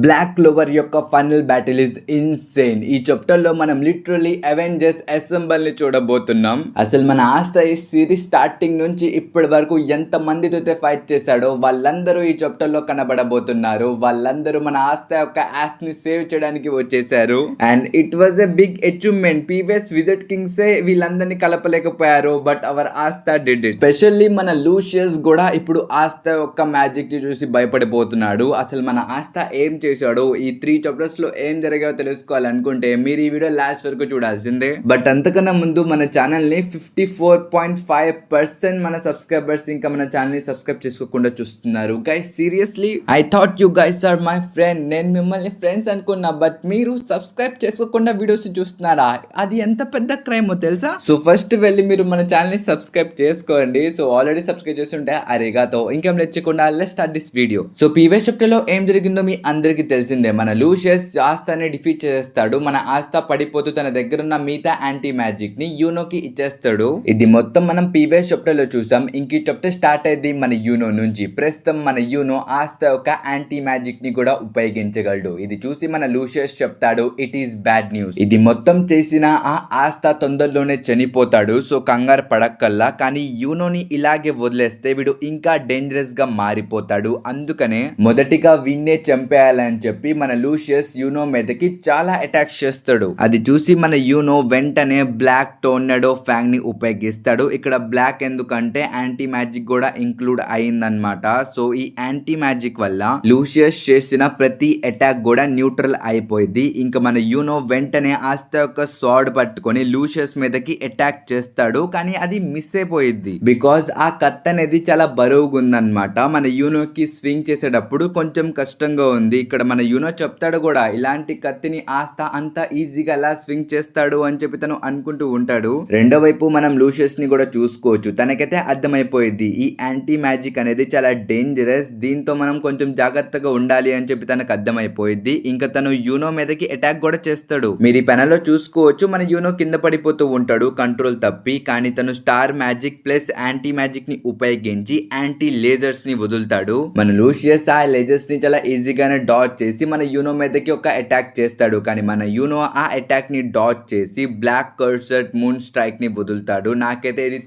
Black Clover యొక్క final battle is insane. ఈ chapter లో మనం లిటరల్లీ అవెంజర్స్ అసెంబుల్ ని చూడబోతున్నాం. అసలు మన ఆస్థ ఈ సిరీస్ స్టార్టింగ్ నుంచి ఇప్పటి వరకు ఎంత మందితో ఫైట్ చేశాడో వాళ్ళందరూ ఈ చాప్టర్ లో కనబడబోతున్నారు. వాళ్ళందరూ మన ఆస్థ యొక్క యాస్ ని సేవ్ చేయడానికి వచ్చేసారు. And it was a big achievement. Previous visit kings వీళ్ళందరినీ కలపలేకపోయారు, but our Aastha did it. Specially మన లూషియస్ కూడా ఇప్పుడు ఆస్థ యొక్క మ్యాజిక్ ని చూసి భయపడిపోతున్నాడు. అసలు మన ఆస్థ ఏం చేశాడు, ఈ 3 చాప్టర్స్ లో ఏం జరిగాయో తెలుసుకోవాలనుకుంటే మీరు ఈ వీడియో లాస్ట్ వరకు చూడాల్సిందే. బట్ అంతకన్నా ముందు మన ఛానల్ ని 54.5% మన సబ్స్క్రైబర్స్ ఇంకా మన ఛానల్ ని సబ్స్క్రైబ్ చేసుకోకుండా చూస్తున్నారు. Guys seriously I thought you guys are my friend. నేను మిమ్మల్ని ఫ్రెండ్స్ అనుకున్నా, బట్ మీరు సబ్స్క్రైబ్ చేసుకోకుండా వీడియోస్ చూస్తున్నారా? అది ఎంత పెద్ద క్రైమ్ తెలుసా? సో ఫస్ట్ వెళ్ళి మీరు మన ఛానల్ ని సబ్స్క్రైబ్ చేసుకోండి. సో ఆల్రెడీ సబ్స్క్రైబ్ చేస్తుంటే అరేగాతో ఇంకేం లేచకుండా let's start this video. So previous chapter లో ఏం జరిగిందో మీ అందరికీ తెలిసిందే. మన లూషియస్ ఆస్థాని డిఫీట్ చేస్తాడు. మన ఆస్థ పడిపోతూ తన దగ్గర ఉన్న మిగతా యాంటీ మ్యాజిక్ ని యూనోకి ఇచ్చేస్తాడు. ఇది మొత్తం మనం ప్రీవియస్ చాప్టర్ లో చూసాం. ఇంక చాప్టర్ స్టార్ట్ అయింది మన యూనో నుంచి. ప్రస్తుతం మన యూనో ఆస్థ యొక్క యాంటీ మ్యాజిక్ ని కూడా ఉపయోగించగలడు. ఇది చూసి మన లూషియస్ చెప్తాడు ఇట్ ఈస్ బ్యాడ్ న్యూస్. ఇది మొత్తం చేసిన ఆ ఆస్థ తొందరలోనే చనిపోతాడు. సో కంగారు పడక్కల్లా. కానీ యూనోని ఇలాగే వదిలేస్తే వీడు ఇంకా డేంజరస్ గా మారిపోతాడు. అందుకనే మొదటిగా వీన్నే చంపేయాలని చెప్పి మన లూషియస్ యూనో మీదకి చాలా అటాక్స్ చేస్తాడు. అది చూసి మన యూనో వెంటనే బ్లాక్ టోర్నడో ఫ్యాంగ్ ని ఉపయోగిస్తాడు. ఇక్కడ బ్లాక్ ఎందుకంటే యాంటీ మ్యాజిక్ కూడా ఇంక్లూడ్ అయిందనమాట. సో ఈ యాంటీ మ్యాజిక్ వల్ల లూషియస్ చేసిన ప్రతి అటాక్ కూడా న్యూట్రల్ అయిపోయింది. ఇంకా మన యూనో వెంటనే ఆస్థ యొక్క స్వార్డ్ పట్టుకొని లూషియస్ మీదకి అటాక్ చేస్తాడు. కానీ అది మిస్ అయిపోయింది. బికాస్ ఆ కత్తి అనేది చాలా బరువుగా ఉందన్నమాట. మన యూనోకి స్వింగ్ చేసేటప్పుడు కొంచెం కష్టంగా ఉంది. ఇక్కడ మన యూనో చెప్తాడు కూడా ఇలాంటి కత్తిని ఆస్థ అంత ఈజీగా ఎలా స్వింగ్ చేస్తాడు అని చెప్పి తను అనుకుంటూ ఉంటాడు. రెండో వైపు మనం లూషియస్ ని కూడా చూసుకోవచ్చు. తనకైతే అర్థమైపోయింది ఈ యాంటీ మ్యాజిక్ అనేది చాలా డేంజరస్, దీంతో మనం కొంచెం జాగ్రత్తగా ఉండాలి అని చెప్పి తనకు అర్థమైపోయింది. ఇంకా తను యూనో మీదకి అటాక్ కూడా చేస్తాడు. మీరు ఈ పెనలో చూసుకోవచ్చు. మన యూనో కింద పడిపోతూ ఉంటాడు కంట్రోల్ తప్పి. కానీ తను star magic plus anti magic ని ఉపయోగించి యాంటీ లేజర్స్ ని వదులుతాడు. మన లూషియస్ ఆ లేజర్స్ ని చాలా ఈజీగానే డాట్ చేసి మన యూనో మీదకి ఒక అటాక్ చేస్తాడు. కానీ మన యూనో ఆ అటాక్ ని డాట్ చేసి బ్లాక్ కర్సర్ట్ మూన్ స్ట్రైక్ ని వదులుతాడు. నాకైతే ఇది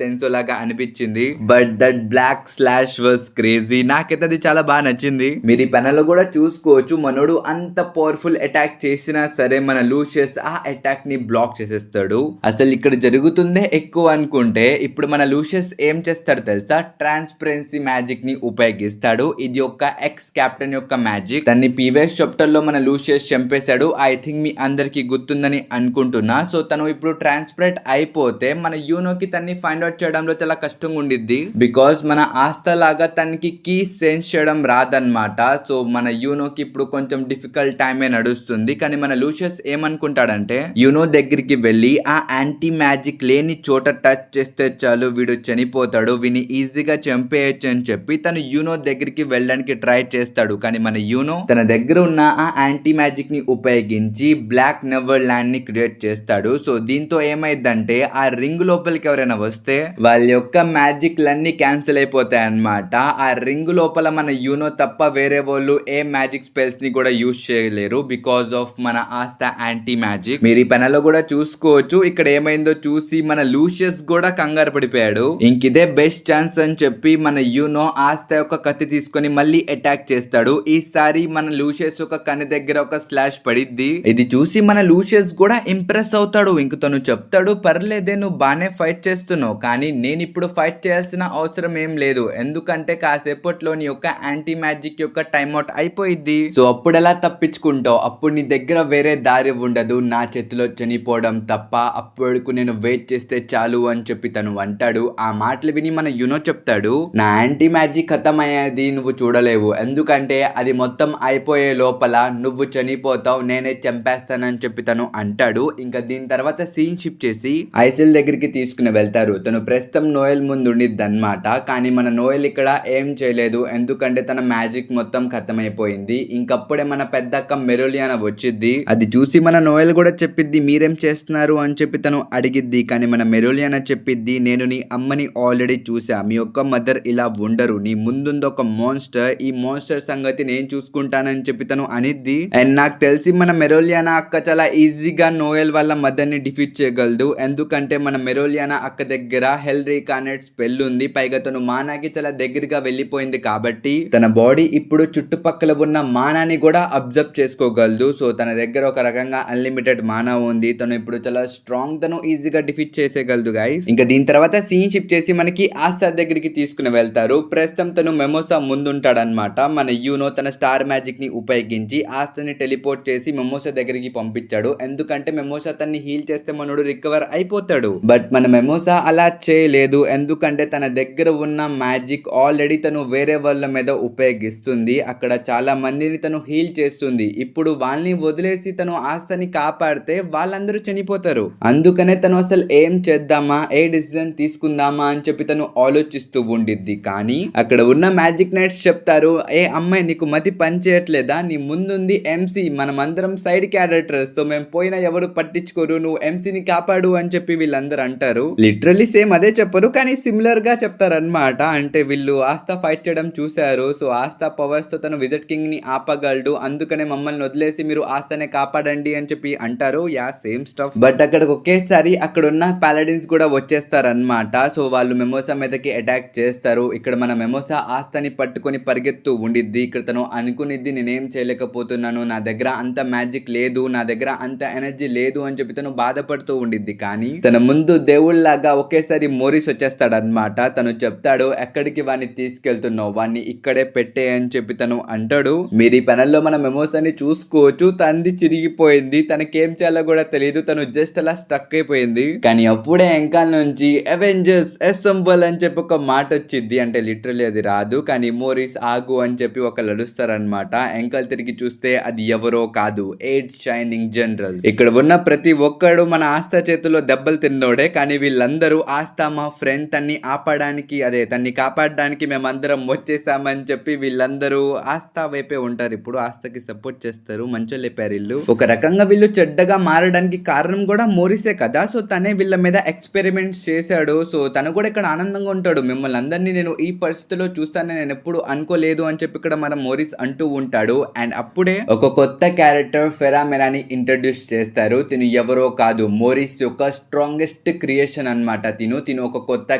తెన్సోలాగా అనిపించింది. But that black slash was crazy. నాకైతే అది చాలా బాగా నచ్చింది. మీరు ఈ పెనలో కూడా చూసుకోవచ్చు. మనోడు అంత పవర్ఫుల్ అటాక్ చేసినా సరే మన లూషియస్ ఆ అటాక్ ని బ్లాక్ చేసేస్తాడు. అసలు ఇక్కడ జరుగుతుందే ఎక్కువ అనుకుంటే ఇప్పుడు మన లూషియస్ ఏం చేస్తాడు తెలుసా? ట్రాన్స్పరెన్సీ మ్యాజిక్ ని ఉపయోగిస్తాడు. ఇది ఒక ఎక్స్ కెప్టెన్ యొక్క మ్యాజిక్. దాన్ని ప్రీవియస్ చాప్టర్ లో మన లూషియస్ చంపేశాడు. ఐ థింక్ మీ అందరికి గుర్తుందని అనుకుంటున్నా. సో తను ఇప్పుడు ట్రాన్స్పరెంట్ అయిపోతే మన యూనోకి తన్ని ఫైండ్ అవుట్ చేయడంలో చాలా కష్టంగా ఉండిద్ది. బికాస్ మన ఆస్థ లాగా తనకి కీ సెన్స్ చేయడం రాదన్నమాట. సో మన యూనోకి ఇప్పుడు కొంచెం డిఫికల్ట్ టైమే నడుస్తుంది. కానీ మన లూషియస్ ఏమనుకుంటాడంటే యూనో దగ్గరికి వెళ్ళి ఆ యాంటీ మ్యాజిక్ లేని చోట టచ్ చేస్తే చాలు వీడు చనిపోతాడు, వీని ఈజీగా చంపేయచ్చు అని చెప్పి తను యూనో దగ్గరికి వెళ్ళడానికి ట్రై చేస్తాడు. కానీ మన యూనో తన దగ్గర ఉన్న ఆ యాంటీ మ్యాజిక్ ని ఉపయోగించి బ్లాక్ నెవర్ ల్యాండ్ ని క్రియేట్ చేస్తాడు. సో దీంతో ఏమైందంటే ఆ రింగ్ లోపలికి ఎవరైనా వస్తే వాళ్ళ యొక్క మ్యాజిక్ లన్నీ క్యాన్సిల్ అయిపోతాయి అన్నమాట. ఆ రింగ్ లోపల మన యూనో తప్ప వేరే వాళ్ళు ఏ మ్యాజిక్ స్పెల్స్ ని కూడా యూజ్ చేయలేరు బికాస్ ఆఫ్ మన ఆస్థ యాంటీ మ్యాజిక్. మీరు ఈ పెనలో కూడా చూసుకోవచ్చు. ఇక్కడ ఏమైందో చూసి మన లూషియస్ కూడా కంగారు పడిపోయాడు. ఇంకిదే బెస్ట్ ఛాన్స్ అని చెప్పి మన యూనో ఆస్థ యొక్క కత్తి తీసుకొని మళ్ళీ అటాక్ చేస్తాడు. ఈసారి మన లూషియస్ ఒక కన్ను దగ్గర ఒక స్లాష్ పడిద్ది. ఇది చూసి మన లూషియస్ కూడా ఇంప్రెస్ అవుతాడు. ఇంక తను చెప్తాడు పర్లేదే నువ్వు బానే ఫైట్ చేస్తున్నావు, కానీ నేను ఇప్పుడు ఫైట్ చేయాల్సిన అవసరం ఏం లేదు. ఎందుకంటే కాసేపట్లో నీ యొక్క యాంటీ మ్యాజిక్ యొక్క టైం అవుట్ అయిపోయింది. సో అప్పుడు ఎలా తప్పించుకుంటావు? అప్పుడు నీ దగ్గర వేరే దారి ఉండదు నా చేతిలో చనిపోవడం తప్ప. అప్పటికు నేను వెయిట్ చేస్తే చాలు అని చెప్పి తను అంటాడు. ఆ మాటలు విని మన యూనో చెప్తాడు నా యాంటీ మ్యాజిక్ ఖతం అయ్యేది నువ్వు చూడలేవు, ఎందుకంటే అది మొత్తం అయిపోయే లోపల నువ్వు చనిపోతావు, నేనే చంపేస్తానని చెప్పి తను అంటాడు. ఇంకా దీని తర్వాత సీన్ షిఫ్ట్ చేసి ఐసెల్ దగ్గరికి తీసుకుని వెళ్తారు. తను ప్రస్తుతం నోయల్ ముందు ఉండిద్ది అనమాట. కానీ మన నోయల్ ఇక్కడ ఏం చేయలేదు, ఎందుకంటే తన మ్యాజిక్ మొత్తం ఖతమైపోయింది. ఇంకప్పుడే మన పెద్దక్క మెరోలియానా వచ్చిద్ది. అది చూసి మన నోయల్ కూడా చెప్పిద్ది మీరేం చేస్తున్నారు అని చెప్పి తను అడిగిద్ది. కానీ మన మెరోలియానా చెప్పిద్ది నేను నీ అమ్మని ఆల్రెడీ చూసా, మీ యొక్క మదర్ ఇలా ఉండరు, నీ ముందుంది ఒక మాన్స్టర్, ఈ మాన్స్టర్ సంగతి నేను చూసుకుంటానని చెప్పి తను అనిద్ది. అండ్ నాకు తెలిసి మన మెరోలియానా అక్క చాలా ఈజీగా నోయల్ వాళ్ళ మదర్ ని డిఫీట్ చేయగలదు. ఎందుకంటే మన మెరోలియానా అక్క దగ్గర హెల్ రీకార్నెట్ స్పెల్ ఉంది. పైగా తను మానాకి చాలా దగ్గరగా వెళ్ళిపోయింది కాబట్టి తన బాడీ ఇప్పుడు చుట్టుపక్కల ఉన్న మానాని కూడా అబ్జర్వ్ చేసుకోగలదు. సో తన దగ్గర ఒక రకంగా అన్లిమిటెడ్ మానా ఉంది. తను ఇప్పుడు చాలా స్ట్రాంగ్, తను ఈజీగా డిఫీట్ చేసేయగలదు గైస్. ఇంకా దీని తర్వాత సీన్ షిఫ్ట్ చేసి మనకి ఆస్తా దగ్గరికి తీసుకుని వెళ్తారు. ప్రస్తుతం తను మెమోసా ముందుంటాడనమాట. మన యూనో తన స్టార్ మ్యాజిక్ ని ఉపయోగించి ఆస్తాని టెలిపోర్ట్ చేసి మెమోసా దగ్గరికి పంపించాడు. ఎందుకంటే మెమోసా తన్ని హీల్ చేస్తే మనోడు రికవర్ అయిపోతాడు. బట్ మన మెమోసా అలా చేయలేదు. ఎందుకంటే తన దగ్గర ఉన్న మ్యాజిక్ ఆల్రెడీ తను వేరే వాళ్ళ మీద ఉపయోగిస్తుంది. అక్కడ చాలా మందిని తను హీల్ చేస్తుంది. ఇప్పుడు వాళ్ళని వదిలేసి తను ఆస్తని కాపాడితే వాళ్ళందరూ చనిపోతారు. అందుకనే తను అసలు ఏం చేద్దామా, ఏ డిసిజన్ తీసుకుందామా అని చెప్పి తను ఆలోచిస్తూ ఉండిద్ది. కానీ అక్కడ ఉన్న మ్యాజిక్ నైట్స్ చెప్తారు, ఏ అమ్మాయి నీకు మతి పని చేయట్లేదా, నీ ముందుంది ఎంసీ, మనమందరం సైడ్ క్యారెక్టర్స్ తో మేము పోయినా ఎవరు పట్టించుకోరు, నువ్వు ఎంసీని కాపాడు అని చెప్పి వీళ్ళందరూ అంటారు. లిటరల్లీ సేమ్ అదే చెప్పరు, కానీ సిమిలర్ గా చెప్తారనమాట. అంటే వీళ్ళు ఆస్తా ఫైట్ చేయడం చూశారు. సో ఆస్తా పవర్స్ తో తను విజెట్ కింగ్ ని ఆపగలడు. అందుకనే మమ్మల్ని వదిలేసి మీరు ఆస్తానే కాపాడండి అని చెప్పి అంటారు. Yeah same stuff. బట్ అక్కడికి ఒకేసారి అక్కడ ఉన్న పాలడిన్స్ కూడా వచ్చేస్తారనమాట. సో వాళ్ళు మెమోసా మీదకి అటాక్ చేస్తారు. ఇక్కడ మన మెమోసా ఆస్తాని పట్టుకొని పరిగెత్తు ఉండిద్ది. ఇక్కడ తను అనుకునిద్ది, నేనేం చేయలేకపోతున్నాను, నా దగ్గర అంత మ్యాజిక్ లేదు, నా దగ్గర అంత ఎనర్జీ లేదు అని చెప్పి తను బాధపడుతూ ఉండిద్ది. కానీ తన ముందు దేవుళ్లాగా ఒకేసారి మోరిస్ వచ్చేస్తాడనమాట. తను చెప్తాడు, ఎక్కడికి వాడిని తీసుకెళ్తున్నావు, వాడిని ఇక్కడే పెట్టే అని చెప్పి తను అంటాడు. మీరు ఈ పనుల్లో మన మెమోసాని చూసుకోవచ్చు, తనది చిరిగిపోయింది, తనకేం చేయాలో కూడా తెలియదు, తను జస్ట్ అలా స్టక్ అయిపోయింది. కానీ అప్పుడే వెంకాల నుంచి అవెంజర్స్ అసెంబుల్ అని చెప్పి ఒక మాట వచ్చింది. అంటే లిటరల్లీ అది రాదు, కానీ మోరిస్ ఆగు అని చెప్పి ఒకళ్ళు అడుస్తారనమాట. వెంకాల తిరిగి చూస్తే అది ఎవరో కాదు, 8 షైనింగ్ జనరల్స్. ఇక్కడ ఉన్న ప్రతి ఒక్కడు మన ఆస్తా చేతిలో దెబ్బలు తిన్నోడే. కానీ వీళ్ళందరూ ఆస్తా మా ఫ్రెండ్, తన్ని ఆపడానికి, అదే తన్ని కాపాడడానికి మేమందరం వచ్చేసామని చెప్పి వీళ్ళందరూ ఆస్తా వైపే ఉంటారు. ఇప్పుడు ఆస్తాకి సపోర్ట్ చేస్తారు. మంచోళ్ళు లేపారు వీళ్ళు. ఒక రకంగా వీళ్ళు చెడ్డగా మారడానికి కారణం కూడా మోరిసే కదా. సో తనే వీళ్ళ మీద ఎక్స్పెరిమెంట్స్ చేశాడు. సో తను కూడా ఇక్కడ ఆనందంగా ఉంటాడు. మిమ్మల్ని అందరినీ నేను ఈ పరిస్థితిలో చూస్తానని నేను ఎప్పుడు అనుకోలేదు అని చెప్పి ఇక్కడ మన మోరిస్ అంటూ ఉంటాడు. అండ్ అప్పుడే ఒక కొత్త క్యారెక్టర్ ఫెరామెరాని ఇంట్రడ్యూస్ చేస్తారు. తిను ఎవరో కాదు, మోరిస్ యొక్క స్ట్రాంగెస్ట్ క్రియేషన్ అనమాట. తిను ఒక కొత్త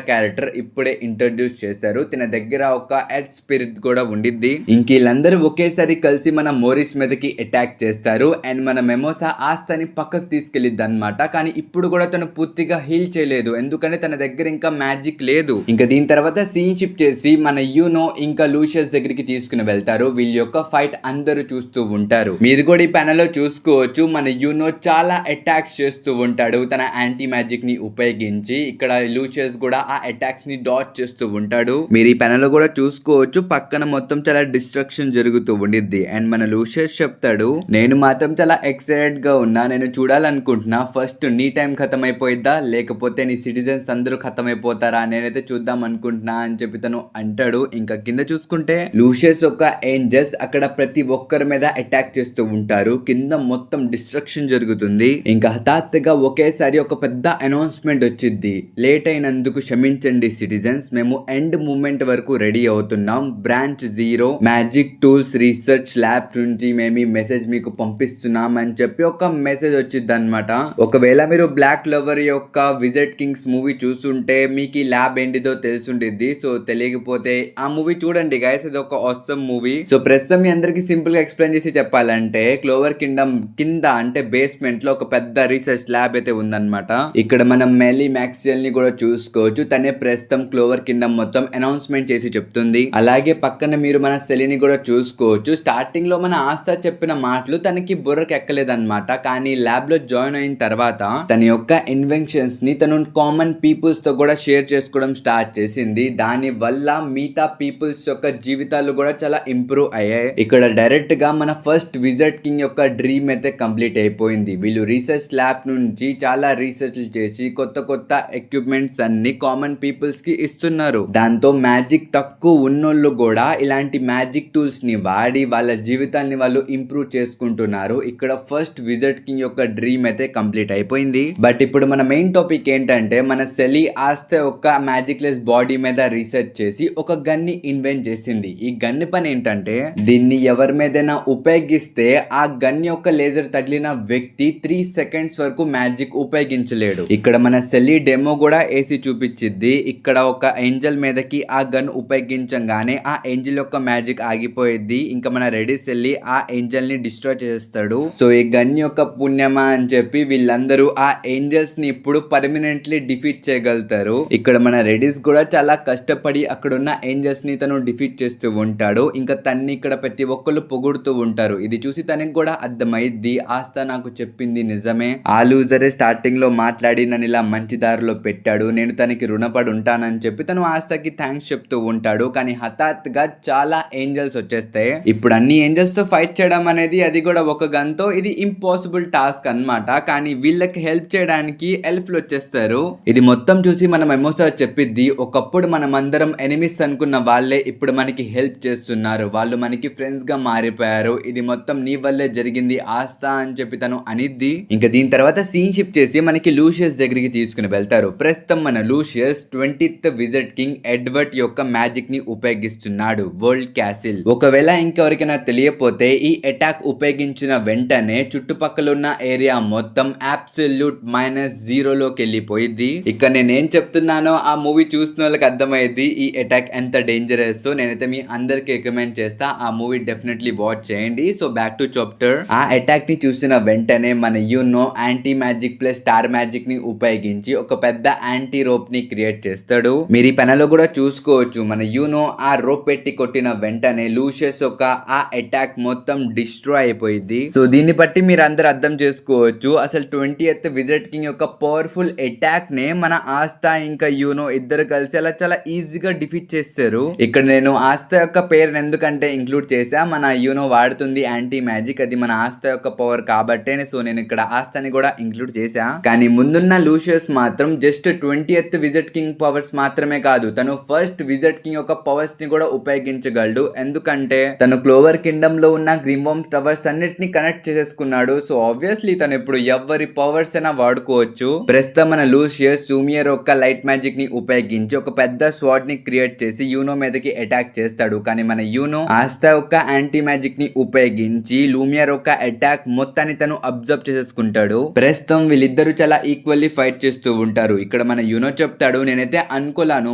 క్యారెక్టర్ ఇప్పుడే ఇంట్రడ్యూస్ చేశారు. తిన దగ్గర ఒక ఎర్త్ స్పిరిట్ కూడా ఉండిద్ది. ఇంక వీళ్ళందరూ ఒకేసారి కలిసి మన మోరిస్ మీదకి అటాక్ చేస్తారు. అండ్ మన మెమోసా ఆస్తాని పక్కకు తీసుకెళ్ళిద్ది అనమాట. కానీ ఇప్పుడు కూడా తను పూర్తిగా హీల్ చేయలేదు, ఎందుకంటే తన దగ్గర ఇంకా మ్యాజిక్ లేదు. ఇంకా దీని తర్వాత సీన్ షిఫ్ట్ చేసి మన యూనో ఇంకా లూషియస్ దగ్గరికి తీసుకుని వెళ్తారు. వీళ్ళ యొక్క ఫైట్ అందరూ చూస్తూ ఉంటారు. మీరు కూడా ఈ ప్యానెల్ లో చూసుకోవచ్చు. మన యూనో చాలా అటాక్స్ చేస్తూ ఉంటాడు తన యాంటీ మ్యాజిక్ ని ఉపయోగించి. ఇక్కడ లూషియస్ కూడా ఆ అటాక్స్ ని డాచ్ చేస్తూ ఉంటాడు. మీరు ఈ ప్యానెల్ లో కూడా చూసుకోవచ్చు. పక్కన మొత్తం చాలా డిస్ట్రక్షన్ జరుగుతూ ఉండిద్ది. అండ్ మన లూషియస్ చెప్తాడు, నేను మాత్రం చాలా ఎక్సైటెడ్ గా ఉన్నా, నేను చూడాలనుకుంటున్నా, ఫస్ట్ నీ టైం ఖతం అయిపోయిద్దా లేకపోతే నీ సిటిజన్స్ అందరూ ఖతం అయిపోతారా, నేనైతే చూద్దాం అనుకుంటున్నా అని చెప్పి తను అంటాడు. ఇంకా కింద చూసుకుంటే లూషియస్ ఒక ఏంజల్స్ అక్కడ ప్రతి ఒక్కరి మీద అటాక్ చేస్తూ ఉంటారు. కింద మొత్తం డిస్ట్రక్షన్ జరుగుతుంది. ఇంకా హఠాత్తుగా ఒకేసారి ఒక పెద్ద అనౌన్స్మెంట్ వచ్చింది, లేట్ అయినందుకు క్షమించండి సిటిజన్స్, మేము ఎండ్ మూమెంట్ వరకు రెడీ అవుతున్నాం. Branch 0 magic tools research lab నుంచి మేము ఈ మెసేజ్ మీకు పంపిస్తున్నాం అని చెప్పి ఒక మెసేజ్ వచ్చింది అనమాట. ఒకవేళ మీరు బ్లాక్ లవర్ యొక్క విజెట్ కింగ్స్ మూవీ చూస్తుంటే మీకు ఈ ల్యాబ్ ఏంటిదో తెలుసుండిద్ది. సో తెలియకపోతే ఆ మూవీ చూడండి గైస్, ఇది ఒక ఆసమ్ మూవీ. సో ప్రస్తుతం మీ అందరికి సింపుల్ గా ఎక్స్ప్లెయిన్ చేసి చెప్పాలంటే, క్లోవర్ కింగ్డమ్ కింద అంటే బేస్మెంట్ లో ఒక పెద్ద రీసెర్చ్ ల్యాబ్ అయితే ఉందన్నమాట. ఇక్కడ మనం మెలీ మ్యాక్స్వెల్ ని కూడా చూసుకోవచ్చు. తనే ప్రస్తుతం క్లోవర్ కింగ్డమ్ మొత్తం అనౌన్స్మెంట్ చేసి చెప్తుంది. అలాగే పక్కన మీరు మన సెలీని కూడా చూసుకోవచ్చు. స్టార్టింగ్ లో మన ఆస్థా చెప్పిన మాటలు తనకి బుర్రకు ఎక్కలేదన్నమాట. కానీ ల్యాబ్ లో జాయిన్ అయిన తర్వాత తన యొక్క ఇన్వెన్షన్స్ ని తను కామన్ పీపుల్స్ తో కూడా షేర్ చేసుకోవడం స్టార్ట్ చేసింది. దాని వల్ల మిగతా పీపుల్స్ యొక్క జీవితాలు కూడా చాలా ఇంప్రూవ్ అయ్యాయి. ఇక్కడ డైరెక్ట్ గా మన ఫస్ట్ విజెట్ కింగ్ యొక్క డ్రీమ్ అయితే కంప్లీట్ అయిపోయింది. వీళ్ళు రీసెర్చ్ ల్యాబ్ నుంచి చాలా రీసెర్చ్ చేసి కొత్త కొత్త ఎక్విప్మెంట్స్ అన్ని కామన్ పీపుల్స్ కి ఇస్తున్నారు. దాంతో మ్యాజిక్ తక్కువ ఉన్నోళ్ళు కూడా ఇలాంటి మ్యాజిక్ టూల్స్ ని వాడి వాళ్ళ జీవితాన్ని వాళ్ళు ఇంప్రూవ్ చేసుకుంటున్నారు. ఇక్కడ ఫస్ట్ విజెట్ కింగ్ యొక్క డ్రీమ్ అయితే కంప్లీట్ అయిపోయింది. బట్ ఇప్పుడు మన మెయిన్ టాపిక్ ఏంటంటే, మన సెలీ ఆస్తే ఒక మ్యాజిక్ లెస్ బాడీ మీద రీసెర్చ్ చేసి ఒక గన్ ని ఇన్వెంట్ చేసింది. ఈ గన్ పని ఏంటంటే, దీన్ని ఎవరి మీదైనా ఉపయోగిస్తే ఆ గన్ యొక్క లేజర్ తగిలిన వ్యక్తి 3 సెకండ్స్ వరకు మ్యాజిక్ ఉపయోగించలేడు. ఇక్కడ మన సెల్లీ డెమో కూడా ఏసీ చూపించిద్ది. ఇక్కడ ఒక ఏంజల్ మీదకి ఆ గన్ ఉపయోగించగానే ఆ ఏంజల్ యొక్క మ్యాజిక్ ఆగిపోయిద్ది. ఇంకా మన రెడిస్ వెళ్ళి ఆ ఏంజల్ ని డిస్ట్రాయ్ చేస్తాడు. సో ఈ గన్ యొక్క పుణ్యమా అని చెప్పి వీళ్ళందరూ ఆ ఏంజల్స్ ని ఇప్పుడు పర్మనెంట్లీ డిఫీట్ చేయగలుగుతారు. ఇక్కడ మన రెడిస్ కూడా చాలా కష్టపడి అక్కడున్న ఏంజల్స్ ని తను డిఫీట్ చేస్తూ ఉంటాడు. ఇంకా తన్ని ఇక్కడ ప్రతి ఒక్కరు పొగుడుతూ ఉంటారు. ఇది చూసి తనకి కూడా అర్థమైద్ది ఆస్తా నాకు చెప్పింది నిజమే, ఆ లూజరే స్టార్టింగ్ లో మాట్లాడి నన్ను ఇలా మంచి దారిలో పెట్టాడు, నేను తనకి రుణపడి ఉంటానని చెప్పి తను ఆస్తాకి థ్యాంక్స్ చెప్తూ ఉంటాడు. కానీ హఠాత్తుగా చాలా ఏంజల్స్ వచ్చేస్తాయి. ఇప్పుడు అన్ని ఏంజల్స్ తో ఫైట్ చేయడం అనేది అది కూడా ఒక గన్ తో ఇది ఇంపాసిబుల్ టాస్క్ అన్నమాట. కానీ వీళ్ళకి హెల్ప్ చేయడానికి ఎల్ఫ్లు వచ్చేస్తారు. ఇది మొత్తం చూసి మన మెమోసా చెప్పిద్ది ఒకప్పుడు మనం అందరం ఎనిమిస్ అనుకున్న వాళ్ళే ఇప్పుడు మనకి హెల్ప్ చేస్తున్నారు, వాళ్ళు మనకి ఫ్రెండ్స్ గా మారిపోయారు, ఇది మొత్తం నీ వల్లే జరిగింది ఆస్తా అని చెప్పి తను అనిద్ది. ఇంకా దీని తర్వాత సీన్ షిఫ్ట్ చేసి మనకి లూషియస్ దగ్గరికి తీసుకుని వెళ్తారు. ప్రస్తుతం మన లూషియస్ 20th విజిట్ కింగ్ ఎడ్వర్డ్ యొక్క మ్యాజిక్ ని ఉపయోగిస్తున్నాడు, వరల్డ్ క్యాసిల్. ఒకవేళ ఇంకెవరికైనా తెలియపోతే ఈ అటాక్ ఉపయోగించిన వెంటనే చుట్టుపక్కల ఉన్న ఏరియా మొత్తం అబ్సల్యూట్ -0 లోకి వెళ్ళిపోయింది. ఇక్కడ నేనేం చెప్తున్నానో ఆ మూవీ చూసిన వాళ్ళకి అర్థమైంది ఈ అటాక్ ఎంత డేంజరస్. నేనైతే మీ అందరికి రికమెండ్ చేస్తా, ఆ మూవీ డెఫినెట్లీ వాచ్ చేయండి. So back to chapter. ఆ అటాక్ ని చూసిన వెంటనే మన you know anti magic plus star magic ని ఉపయోగించి ఒక పెద్ద యాంటీ రోప్ ని క్రియేట్ చేస్తాడు. మీరు ఈ పెనలో కూడా చూసుకోవచ్చు. మన యూనో ఆ రోప్ పెట్టి కొట్టిన వెంటనే లూషియస్ యొక్క ఆ అటాక్ మొత్తం డిస్ట్రాయ్ అయిపోయింది. సో దీన్ని బట్టి మీరు అందరు అర్థం చేసుకోవచ్చు అసలు 20th విజిట్ కింగ్ యొక్క పవర్ఫుల్ అటాక్ నే మన ఆస్తా ఇంకా యూనో ఇద్దరు కలిసి అలా చాలా ఈజీగా డిఫీట్ చేస్తారు. ఇక్కడ నేను ఆస్తా యొక్క పేరుని ఎందుకంటే ఇంక్లూడ్ చేసా, మన యూనో వాడుతుంది యాంటీ మ్యాజిక్, అది మన ఆస్తా యొక్క పవర్ కాబట్టే సో నేను ఇక్కడ ఆస్తాని కూడా ఇంక్లూడ్ చేసా. కానీ ముందున్న లూషియస్ మాత్రం just 20th visit king powers మాత్రమే కాదు, తను ఫస్ట్ విజిట్ కింగ్ యొక్క పవర్స్ ని కూడా ఉపయోగించగలడు. ఎందుకంటే తను క్లోవర్ కింగ్డమ్ లో ఉన్న గ్రీమ్వర్మ్ టవర్స్ అన్నిటిని కనెక్ట్ చేసేసుకున్నాడు. సో ఆబ్వియస్లీ తను ఇప్పుడు ఎవరి పవర్స్ అయినా వాడుకోవచ్చు. ప్రస్తుతం మన లూషియస్ సూమియర్ యొక్క లైట్ మ్యాజిక్ ని ఉపయోగించి ఒక పెద్ద స్వార్డ్ ని క్రియేట్ చేసి యూనో మీదకి అటాక్ చేస్తాడు. కానీ మన యూనో ఆస్తా యొక్క యాంటీ మ్యాజిక్ ని ఉపయోగించి లూమియర్ యొక్క అటాక్ మొత్తాన్ని తను అబ్జర్వ్ చేసేసుకుంటాడు. ప్రస్తుతం వీళ్ళిద్దరూ చాలా ఈక్వల్లీ ఫైట్ చేస్తూ ఉంటారు. ఇక్కడ మన యూనో చెప్తాడు నేనైతే అనుకోలాను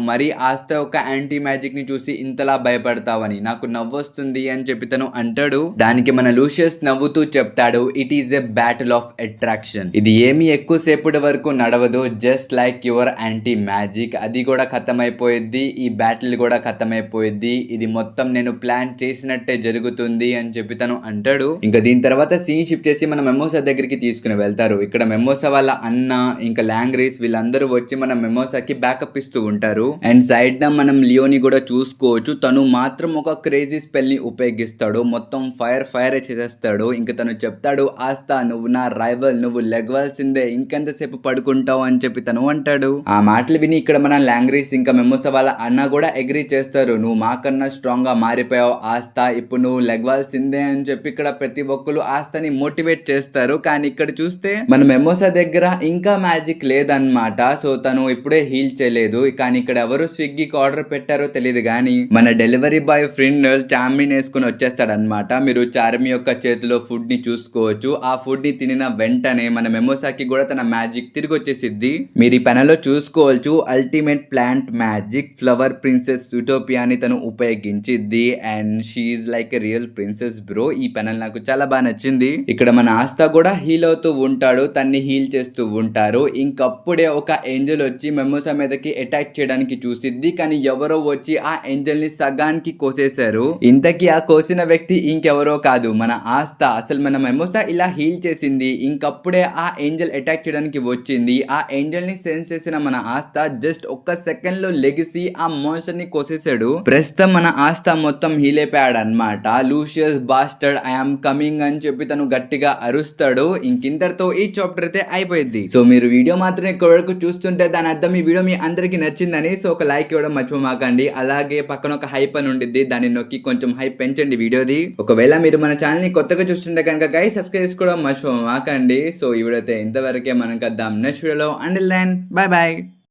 మరి ఆస్తా యొక్క యాంటీ మ్యాజిక్ ని చూసి ఇంతలా భయపడతావని, నాకు నవ్వొస్తుంది అని చెప్పి తను అంటాడు. దానికి మన లూషియస్ నవ్వుతూ చెప్తాడు it is a battle of attraction, ఇది ఏమి ఎక్కువసేపటి వరకు నడవదు, just like your anti magic, అది కూడా ఖతమైపోయిద్ది, ఈ బ్యాటిల్ కూడా ఖతమైపోయిద్ది, ఇది మొత్తం నేను ప్లాన్ చేసినట్టే జరుగుతుంది అని చెప్పి తను అంటాడు. ఇంకా దీని తర్వాత సీన్ షిఫ్ట్ చేసి మన మెమోసా దగ్గరికి తీసుకుని వెళ్తారు. ఇక్కడ మెమోసా వాళ్ళ అన్న ఇంకా లాంగ్రీస్ వీళ్ళందరూ వచ్చి మన మెమోసాకి బ్యాకప్ ఇస్తూ ఉంటారు. అండ్ సైడ్ న మనం లియోని కూడా చూసుకోవచ్చు. తను మాత్రం ఒక క్రేజీ స్పెల్ ని ఉపయోగిస్తాడు, మొత్తం ఫైర్ చేసేస్తాడు. ఇంకా తను చెప్తాడు ఆస్తా నువ్వు నా రైవల్, నువ్వు లెగవాల్సిందే, ఇంకెంతసేపు పడుకుంటావు అని చెప్పి తను అంటాడు. ఆ మాటలు విని ఇక్కడ మన లాంగ్రీస్ ఇంకా మెమోసా వాళ్ళ అన్న కూడా అగ్రీ చేస్తారు. నువ్వు మాకన్నా స్ట్రాంగ్ గా మారిపోయావు ఆస్తా, ఇప్పుడు నువ్వు లెగవాల్సిందే అని చెప్పి ఇక్కడ ప్రతి ఒక్కరు ఆస్తాని మోటివేట్ చేస్తారు. కానీ ఇక్కడ చూస్తే మన మెమోసా దగ్గర ఇంకా మ్యాజిక్ లేదన్నమాట. సో తను ఇప్పుడే హీల్ చేయలేదు. కానీ ఇక్కడ ఎవరు స్విగ్గీకి ఆర్డర్ పెట్టారో తెలియదు కానీ మన డెలివరీ బాయ్ ఫ్రెండ్ చార్మిన్ వేసుకుని వచ్చేస్తాడనమాట. మీరు చార్మి యొక్క చేతిలో ఫుడ్ ని చూసుకోవచ్చు. ఆ ఫుడ్ ని తినిన వెంటనే మన మెమోసాకి కూడా తన మ్యాజిక్ తిరిగి వచ్చేసిద్ది. మీరు ఈ పెనలో చూసుకోవచ్చు ultimate plant magic flower princess utopia అని తను ఉపయోగించిద్ది. And she like a real princess bro. ఈ పెనల్ నాకు చాలా బాగా నచ్చింది. ఇక్కడ మన ఆస్తా కూడా హీల్ అవుతూ ఉంటాడు, తన్ని హీల్ చేస్తూ ఉంటారు. ఇంకప్పుడే ఒక ఏంజల్ వచ్చి మెమోసా మీదకి అటాక్ చేయడానికి చూసిద్ది. కానీ ఎవరో వచ్చి ఆ ఏంజల్ ని సగానికి కోసేశారు. ఇంతకీ ఆ కోసిన వ్యక్తి ఇంకెవరో కాదు మన ఆస్తా. అసలు మన మెమోసా ఇలా హీల్ చేసింది, ఇంకప్పుడే ఆ ఏంజల్ అటాక్ చేయడానికి వచ్చింది. ఆ ఏంజల్ ని సెన్స్ చేసిన మన ఆస్తా జస్ట్ ఒక్క సెకండ్ లో లెగిసి ఆ మోన్స్టర్ ని కోసేసాడు. ప్రస్తుతం మన ఆస్తా మొత్తం హీల్ అయిపోయాడు అనమాట. లూషియస్ బాస్టర్డ్ ఐఎమ్ కమింగ్ అని చెప్పి తను గట్టిగా అరుస్తాడు. ఇంకింతటితో ఈ చాప్టర్ అయితే అయిపోయింది. సో మీరు వీడియో మాత్రం ఇక్కడ వరకు చూస్తుంటే దాని అర్థం ఈ వీడియో మీ అందరికి నచ్చిందని. సో ఒక లైక్ ఇవ్వడం మర్చిపోమాకండి. అలాగే పక్కన ఒక హైప్ అని ఉండిద్ది, దాన్ని నొక్కి కొంచెం హైప్ పెంచండి వీడియోది. ఒకవేళ మీరు మన ఛానల్ ని కొత్తగా చూస్తుంటే కనుక గైస్ సబ్స్క్రైబ్ చేసుకోవడం మర్చిపోమాకండి. సో ఈ వీడియో అయితే ఇంతవరకే, మనం కద్దాం నెక్స్ట్ వీడియోలో. Until then bye by.